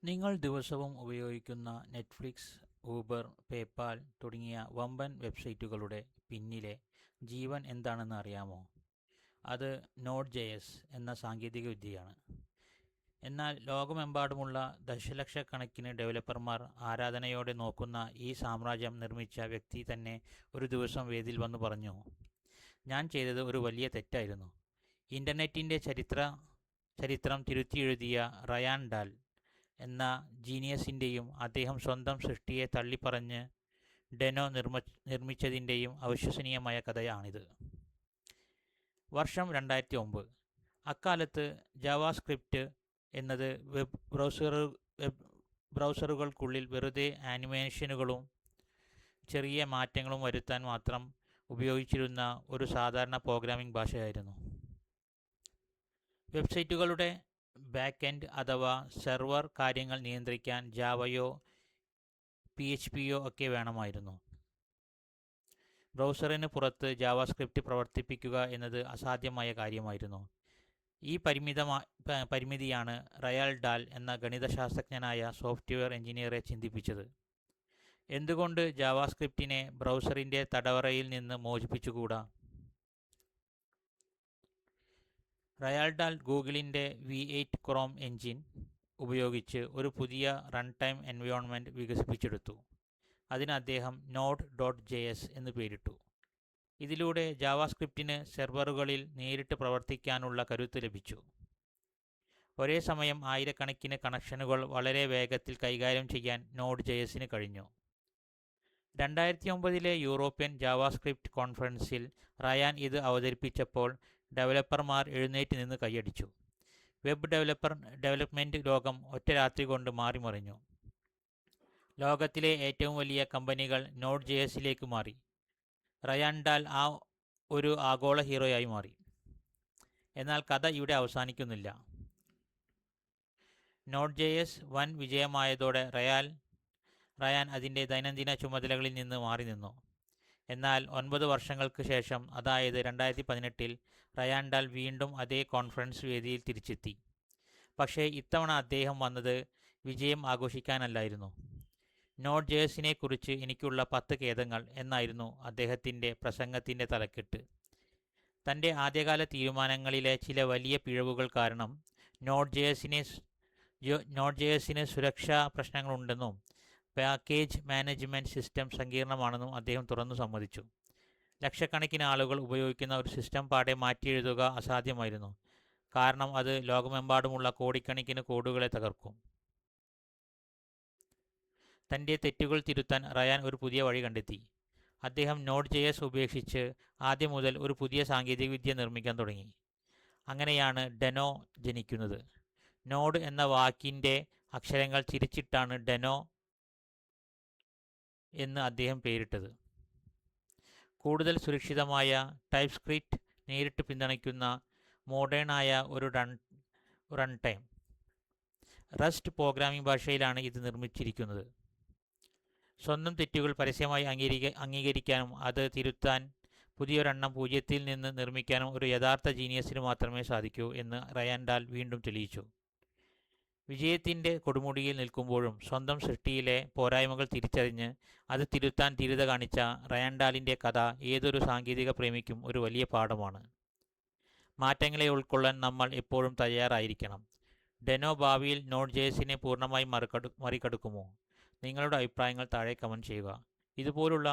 നിങ്ങൾ ദിവസവും ഉപയോഗിക്കുന്ന നെറ്റ്ഫ്ലിക്സ്, ഊബർ, പേപ്പാൽ തുടങ്ങിയ വമ്പൻ വെബ്സൈറ്റുകളുടെ പിന്നിലെ ജീവൻ എന്താണെന്ന് അറിയാമോ? അത് നോഡ്.js എന്ന സാങ്കേതികവിദ്യയാണ്. എന്നാൽ ലോകമെമ്പാടുമുള്ള ദശലക്ഷക്കണക്കിന് ഡെവലപ്പർമാർ ആരാധനയോടെ നോക്കുന്ന ഈ സാമ്രാജ്യം നിർമ്മിച്ച വ്യക്തി തന്നെ ഒരു ദിവസം വേദിയിൽ വന്നു പറഞ്ഞു, ഞാൻ ചെയ്തത് ഒരു വലിയ തെറ്റായിരുന്നു. ഇൻ്റർനെറ്റിൻ്റെ ചരിത്രം തിരുത്തിയെഴുതിയ റയാൻ ഡാൽ എന്ന ജീനിയസിൻ്റെയും അദ്ദേഹം സ്വന്തം സൃഷ്ടിയെ തള്ളിപ്പറഞ്ഞ് ഡെനോ നിർമ്മിച്ചതിൻ്റെയും അവിശ്വസനീയമായ കഥയാണിത്. വർഷം 2009. അക്കാലത്ത് ജാവാസ്ക്രിപ്റ്റ് എന്നത് വെബ് ബ്രൗസറുകൾക്കുള്ളിൽ വെറുതെ ആനിമേഷനുകളും ചെറിയ മാറ്റങ്ങളും വരുത്താൻ മാത്രം ഉപയോഗിച്ചിരുന്ന ഒരു സാധാരണ പ്രോഗ്രാമിംഗ് ഭാഷയായിരുന്നു. വെബ്സൈറ്റുകളുടെ ബാക്ക്-എൻഡ് അഥവാ സെർവർ കാര്യങ്ങൾ നിയന്ത്രിക്കാൻ ജാവയോ PHPയോ ഒക്കെ വേണമായിരുന്നു. ബ്രൗസറിന് പുറത്ത് ജാവാസ്ക്രിപ്റ്റ് പ്രവർത്തിപ്പിക്കുക എന്നത് അസാധ്യമായ കാര്യമായിരുന്നു. ഈ പരിമിതിയാണ് റയാൻ ഡാൽ എന്ന ഗണിതശാസ്ത്രജ്ഞനായ സോഫ്റ്റ്വെയർ എഞ്ചിനീയറെ ചിന്തിപ്പിച്ചത്. എന്തുകൊണ്ട് ജാവാസ്ക്രിപ്റ്റിനെ ബ്രൗസറിൻ്റെ തടവറയിൽ നിന്ന് മോചിപ്പിച്ചുകൂടാ? റയാൻ ഡാൽ ഗൂഗിളിൻ്റെ V8 ക്രോം എഞ്ചിൻ ഉപയോഗിച്ച് ഒരു പുതിയ റൺ ടൈം എൻവയോൺമെൻറ്റ് വികസിപ്പിച്ചെടുത്തു. അതിന് അദ്ദേഹം നോഡ്.js എന്ന് പേരിട്ടു. ഇതിലൂടെ ജാവാസ്ക്രിപ്റ്റിന് സെർവറുകളിൽ നേരിട്ട് പ്രവർത്തിക്കാനുള്ള കരുത്ത് ലഭിച്ചു. ഒരേ സമയം ആയിരക്കണക്കിന് കണക്ഷനുകൾ വളരെ വേഗത്തിൽ കൈകാര്യം ചെയ്യാൻ നോഡ്.jsന് കഴിഞ്ഞു. 2009 യൂറോപ്യൻ ജാവാസ്ക്രിപ്റ്റ് കോൺഫറൻസിൽ റയാൻ ഇത് അവതരിപ്പിച്ചപ്പോൾ ഡെവലപ്പർമാർ എഴുന്നേറ്റ് നിന്ന് കൈയടിച്ചു. വെബ് ഡെവലപ്മെൻറ്റ് ലോകം ഒറ്റ രാത്രി കൊണ്ട് മാറിമറിഞ്ഞു. ലോകത്തിലെ ഏറ്റവും വലിയ കമ്പനികൾ നോഡ്.jsലേക്ക് മാറി. റയാൻ ഡാൽ ഒരു ആഗോള ഹീറോയായി മാറി. എന്നാൽ കഥ ഇവിടെ അവസാനിക്കുന്നില്ല. നോഡ്.js വൻ വിജയമായതോടെ റയാൻ അതിൻ്റെ ദൈനംദിന ചുമതലകളിൽ നിന്ന് മാറി നിന്നു. എന്നാൽ 9 വർഷങ്ങൾക്ക് ശേഷം, അതായത് 2018, റയാൻ ഡാൽ വീണ്ടും അതേ കോൺഫറൻസ് വേദിയിൽ തിരിച്ചെത്തി. പക്ഷേ ഇത്തവണ അദ്ദേഹം വന്നത് വിജയം ആഘോഷിക്കാനല്ലായിരുന്നു. നോഡ്.jsനെ കുറിച്ച് എനിക്കുള്ള 10 ഖേദങ്ങൾ എന്നായിരുന്നു അദ്ദേഹത്തിൻ്റെ പ്രസംഗത്തിൻ്റെ തലക്കെട്ട്. തൻ്റെ ആദ്യകാല തീരുമാനങ്ങളിലെ ചില വലിയ പിഴവുകൾ കാരണം നോഡ്.jsന് സുരക്ഷാ പ്രശ്നങ്ങളുണ്ടെന്നും പാക്കേജ് മാനേജ്മെൻറ്റ് സിസ്റ്റം സങ്കീർണമാണെന്നും അദ്ദേഹം തുറന്നു സമ്മതിച്ചു. ലക്ഷക്കണക്കിന് ആളുകൾ ഉപയോഗിക്കുന്ന ഒരു സിസ്റ്റം പാടെ മാറ്റിയെഴുതുക അസാധ്യമായിരുന്നു, കാരണം അത് ലോകമെമ്പാടുമുള്ള കോടിക്കണക്കിന് കോഡുകളെ തകർക്കും. തൻ്റെ തെറ്റുകൾ തിരുത്താൻ റയാൻ ഒരു പുതിയ വഴി കണ്ടെത്തി. അദ്ദേഹം നോഡ്.js ഉപേക്ഷിച്ച് ആദ്യം മുതൽ ഒരു പുതിയ സാങ്കേതികവിദ്യ നിർമ്മിക്കാൻ തുടങ്ങി. അങ്ങനെയാണ് ഡെനോ ജനിക്കുന്നത്. നോഡ് എന്ന വാക്കിൻ്റെ അക്ഷരങ്ങൾ തിരിച്ചിട്ടാണ് ഡെനോ എന്ന് അദ്ദേഹം പേരിട്ടത്. കൂടുതൽ സുരക്ഷിതമായ ടൈപ്പ്സ്ക്രിപ്റ്റ് നേരിട്ട് പിന്തുണയ്ക്കുന്ന മോഡേണായ ഒരു റൺ ടൈം റസ്റ്റ് പ്രോഗ്രാമിംഗ് ഭാഷയിലാണ് ഇത് നിർമ്മിച്ചിരിക്കുന്നത്. സ്വന്തം തെറ്റുകൾ പരസ്യമായി അംഗീകരിക്കാനും അത് തിരുത്താൻ പുതിയൊരെണ്ണം പൂജ്യത്തിൽ നിന്ന് നിർമ്മിക്കാനും ഒരു യഥാർത്ഥ ജീനിയസിന് മാത്രമേ സാധിക്കൂ എന്ന് റയാൻ ഡാൽ വീണ്ടും തെളിയിച്ചു. വിജയത്തിൻ്റെ കൊടുമുടിയിൽ നിൽക്കുമ്പോഴും സ്വന്തം സൃഷ്ടിയിലെ പോരായ്മകൾ തിരിച്ചറിഞ്ഞ് അത് തിരുത്താൻ ധീരത കാണിച്ച റയാൻ ഡാലിൻ്റെ കഥ ഏതൊരു സാങ്കേതിക പ്രേമിക്കും ഒരു വലിയ പാഠമാണ്. മാറ്റങ്ങളെ ഉൾക്കൊള്ളാൻ നമ്മൾ എപ്പോഴും തയ്യാറായിരിക്കണം. ഡെനോ ഭാവിയിൽ നോഡ്.jsനെ പൂർണ്ണമായി മറികടക്കുമോ? നിങ്ങളുടെ അഭിപ്രായങ്ങൾ താഴെ കമൻറ്റ് ചെയ്യുക. ഇതുപോലുള്ള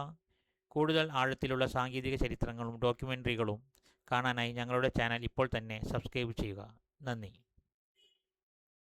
കൂടുതൽ ആഴത്തിലുള്ള സാങ്കേതിക ചരിത്രങ്ങളും ഡോക്യുമെൻ്ററികളും കാണാനായി ഞങ്ങളുടെ ചാനൽ ഇപ്പോൾ തന്നെ സബ്സ്ക്രൈബ് ചെയ്യുക. നന്ദി.